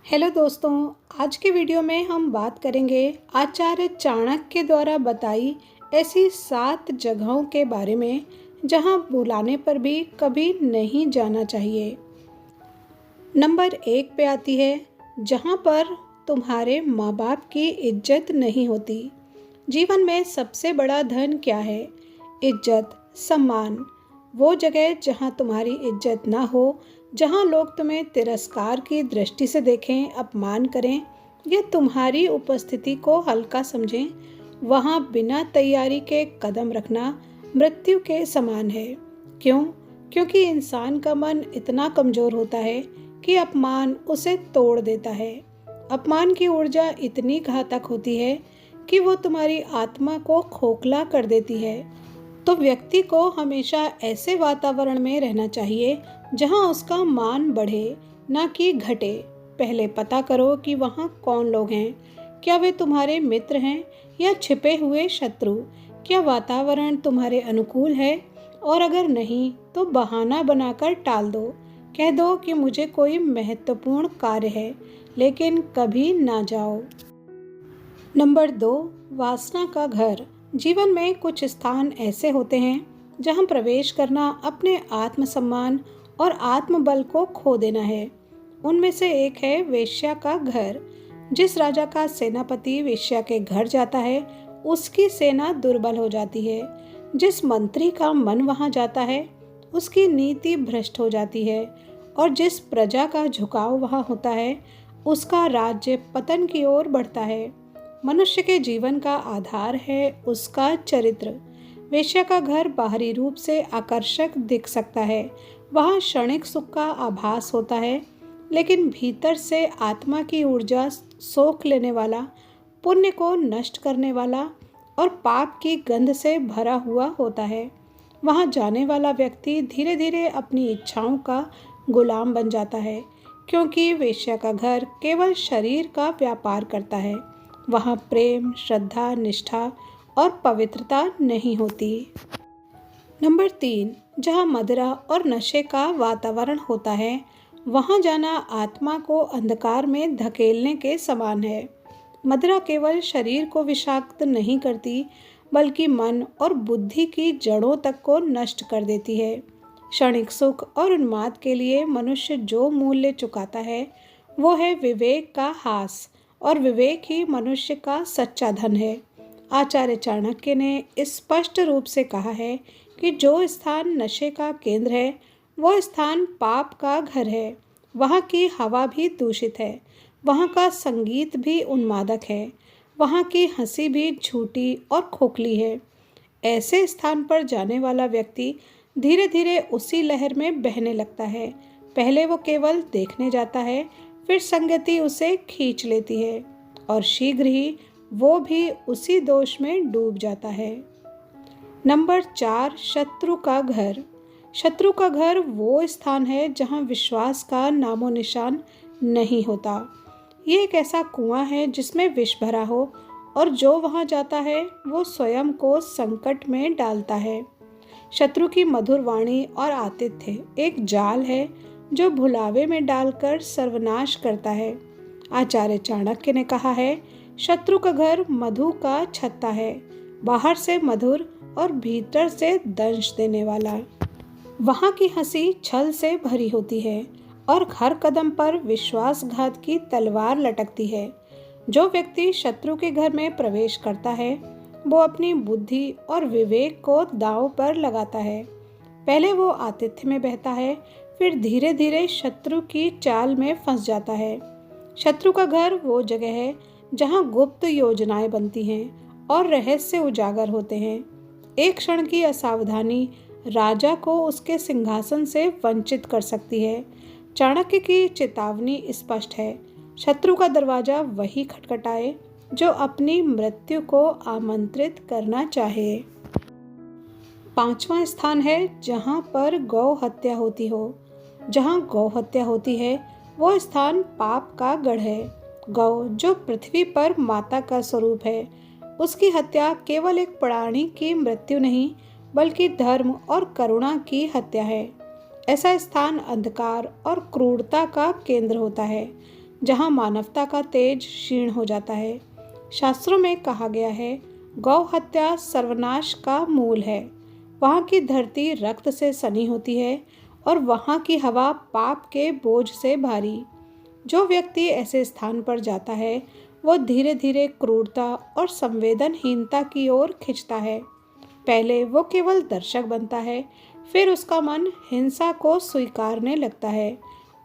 Hello दोस्तों, आज के वीडियो में हम बात करेंगे आचार्य चाणक्य द्वारा बताई ऐसी 7 जगहों के बारे में जहां बुलाने पर भी कभी नहीं जाना चाहिए। नंबर 1 पे आती है जहां पर तुम्हारे माँ बाप की इज्जत नहीं होती। जीवन में सबसे बड़ा धन क्या है? इज्जत, सम्मान। वो जगह जहां तुम्हारी इज्जत ना हो, जहां लोग तुम्हें तिरस्कार की दृष्टि से देखें, अपमान करें या तुम्हारी उपस्थिति को हल्का समझें, वहां बिना तैयारी के कदम रखना मृत्यु के समान है। क्यों? क्योंकि इंसान का मन इतना कमजोर होता है कि अपमान उसे तोड़ देता है। अपमान की ऊर्जा इतनी घातक होती है कि वो तुम्हारी आत्मा को खोखला कर देती है। तो व्यक्ति को हमेशा ऐसे वातावरण में रहना चाहिए जहां उसका मान बढ़े, ना कि घटे। पहले पता करो कि वहां कौन लोग हैं। क्या वे तुम्हारे मित्र हैं या छिपे हुए शत्रु? क्या वातावरण तुम्हारे अनुकूल है? और अगर नहीं तो बहाना बनाकर टाल दो। कह दो कि मुझे कोई महत्वपूर्ण कार्य है, लेकिन कभी ना जाओ। नंबर 2, वासना का घर। जीवन में कुछ स्थान ऐसे होते हैं जहां प्रवेश करना अपने आत्मसम्मान और आत्मबल को खो देना है। उनमें से एक है वेश्या का घर। जिस राजा का सेनापति वेश्या के घर जाता है, उसकी सेना दुर्बल हो जाती है। जिस मंत्री का मन वहां जाता है, उसकी नीति भ्रष्ट हो जाती है। और जिस प्रजा का झुकाव वहां होता है, उसका राज्य पतन की ओर बढ़ता है। मनुष्य के जीवन का आधार है उसका चरित्र। वेश्या का घर बाहरी रूप से आकर्षक दिख सकता है, वहाँ क्षणिक सुख का आभास होता है, लेकिन भीतर से आत्मा की ऊर्जा सोख लेने वाला, पुण्य को नष्ट करने वाला और पाप की गंध से भरा हुआ होता है। वहाँ जाने वाला व्यक्ति धीरे धीरे अपनी इच्छाओं का गुलाम बन जाता है, क्योंकि वेश्या का घर केवल शरीर का व्यापार करता है। वहाँ प्रेम, श्रद्धा, निष्ठा और पवित्रता नहीं होती। नंबर 3, जहाँ मदिरा और नशे का वातावरण होता है, वहाँ जाना आत्मा को अंधकार में धकेलने के समान है। मदिरा केवल शरीर को विषाक्त नहीं करती, बल्कि मन और बुद्धि की जड़ों तक को नष्ट कर देती है। क्षणिक सुख और उन्माद के लिए मनुष्य जो मूल्य चुकाता है, वो है विवेक का हास, और विवेक ही मनुष्य का सच्चा धन है। आचार्य चाणक्य ने स्पष्ट रूप से कहा है कि जो स्थान नशे का केंद्र है, वो स्थान पाप का घर है। वहाँ की हवा भी दूषित है, वहाँ का संगीत भी उन्मादक है, वहाँ की हंसी भी झूठी और खोखली है। ऐसे स्थान पर जाने वाला व्यक्ति धीरे धीरे उसी लहर में बहने लगता है। पहले वो केवल देखने जाता है, फिर संगति उसे खींच लेती है और शीघ्र ही वो भी उसी दोष में डूब जाता है। नंबर 4, शत्रु का घर। शत्रु का घर वो स्थान है जहाँ विश्वास का नामो निशान नहीं होता। ये एक ऐसा कुआं है जिसमें विष भरा हो, और जो वहाँ जाता है वो स्वयं को संकट में डालता है। शत्रु की मधुर वाणी और आतिथ्य एक जाल है जो भुलावे में डालकर सर्वनाश करता है। आचार्य चाणक्य ने कहा है, शत्रु का घर मधु का छत्ता है, बाहर से मधुर और भीतर से दंश देने वाला। वहाँ की हंसी छल से भरी होती है और हर कदम पर विश्वासघात की तलवार लटकती है। जो व्यक्ति शत्रु के घर में प्रवेश करता है, वो अपनी बुद्धि और विवेक को दांव पर लगाता है। पहले वो आतिथ्य में बहता है, फिर धीरे धीरे शत्रु की चाल में फंस जाता है। शत्रु का घर वो जगह है जहाँ गुप्त योजनाएं बनती हैं और रहस्य उजागर होते हैं। एक क्षण की असावधानी राजा को उसके सिंहासन से वंचित कर सकती है। चाणक्य की चेतावनी स्पष्ट है, शत्रु का दरवाजा वही खटखटाए जो अपनी मृत्यु को आमंत्रित करना चाहे। 5वां स्थान है जहाँ पर गौ हत्या होती हो। जहाँ गौ हत्या होती है, वो स्थान पाप का गढ़ है। गौ जो पृथ्वी पर माता का स्वरूप है, उसकी हत्या केवल एक प्राणी की मृत्यु नहीं, बल्कि धर्म और करुणा की हत्या है। ऐसा स्थान अंधकार और क्रूरता का केंद्र होता है, जहाँ मानवता का तेज क्षीण हो जाता है। शास्त्रों में कहा गया है, गौ हत्या सर्वनाश का मूल है। वहाँ की धरती रक्त से सनी होती है और वहाँ की हवा पाप के बोझ से भारी। जो व्यक्ति ऐसे स्थान पर जाता है वो धीरे धीरे क्रूरता और संवेदनहीनता की ओर खिंचता है। पहले वो केवल दर्शक बनता है, फिर उसका मन हिंसा को स्वीकारने लगता है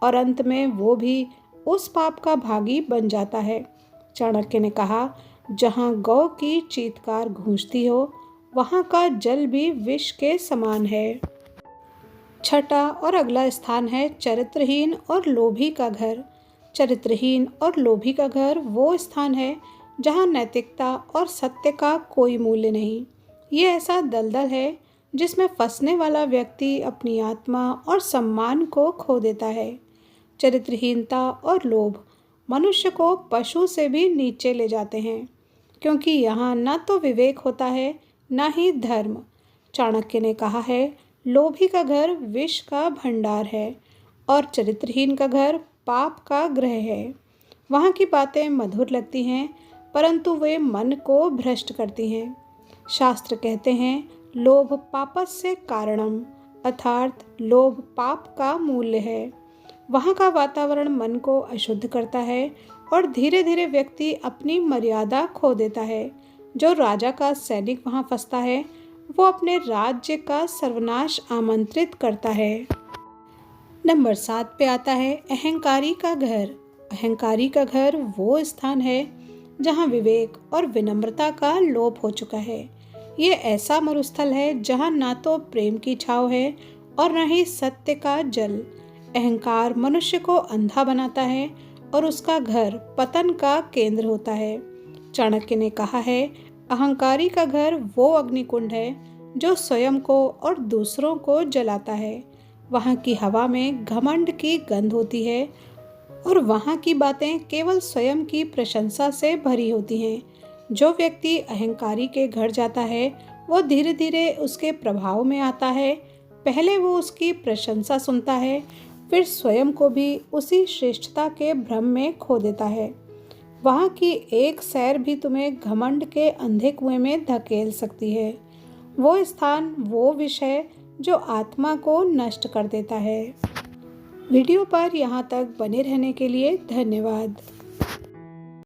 और अंत में वो भी उस पाप का भागी बन जाता है। चाणक्य ने कहा, जहाँ गौ की चीत्कार गूंजती हो वहाँ का जल भी विष के समान है। छठा और अगला स्थान है चरित्रहीन और लोभी का घर। चरित्रहीन और लोभी का घर वो स्थान है जहाँ नैतिकता और सत्य का कोई मूल्य नहीं। ये ऐसा दलदल है जिसमें फंसने वाला व्यक्ति अपनी आत्मा और सम्मान को खो देता है। चरित्रहीनता और लोभ मनुष्य को पशु से भी नीचे ले जाते हैं, क्योंकि यहाँ न तो विवेक होता है न ही धर्म। चाणक्य ने कहा है, लोभी का घर विष का भंडार है और चरित्रहीन का घर पाप का गृह है। वहाँ की बातें मधुर लगती हैं, परंतु वे मन को भ्रष्ट करती हैं। शास्त्र कहते हैं, लोभ पापस्य कारणम, अर्थात लोभ पाप का मूल्य है। वहाँ का वातावरण मन को अशुद्ध करता है और धीरे धीरे व्यक्ति अपनी मर्यादा खो देता है। जो राजा का सैनिक वहाँ फंसता है वो अपने राज्य का सर्वनाश आमंत्रित करता है। नंबर 7 पे आता है अहंकारी का घर। अहंकारी का घर वो स्थान है जहाँ विवेक और विनम्रता का लोप हो चुका है। ये ऐसा मरुस्थल है जहाँ ना तो प्रेम की छाव है और न ही सत्य का जल। अहंकार मनुष्य को अंधा बनाता है और उसका घर पतन का केंद्र होता है। चाणक्य ने कहा है, अहंकारी का घर वो अग्निकुंड है जो स्वयं को और दूसरों को जलाता है। वहाँ की हवा में घमंड की गंध होती है और वहाँ की बातें केवल स्वयं की प्रशंसा से भरी होती हैं। जो व्यक्ति अहंकारी के घर जाता है वो धीरे धीरे उसके प्रभाव में आता है। पहले वो उसकी प्रशंसा सुनता है, फिर स्वयं को भी उसी श्रेष्ठता के भ्रम में खो देता है। वहाँ की एक सैर भी तुम्हें घमंड के अंधे कुएं में धकेल सकती है। वो स्थान वो विषय जो आत्मा को नष्ट कर देता है। वीडियो पर यहाँ तक बने रहने के लिए धन्यवाद।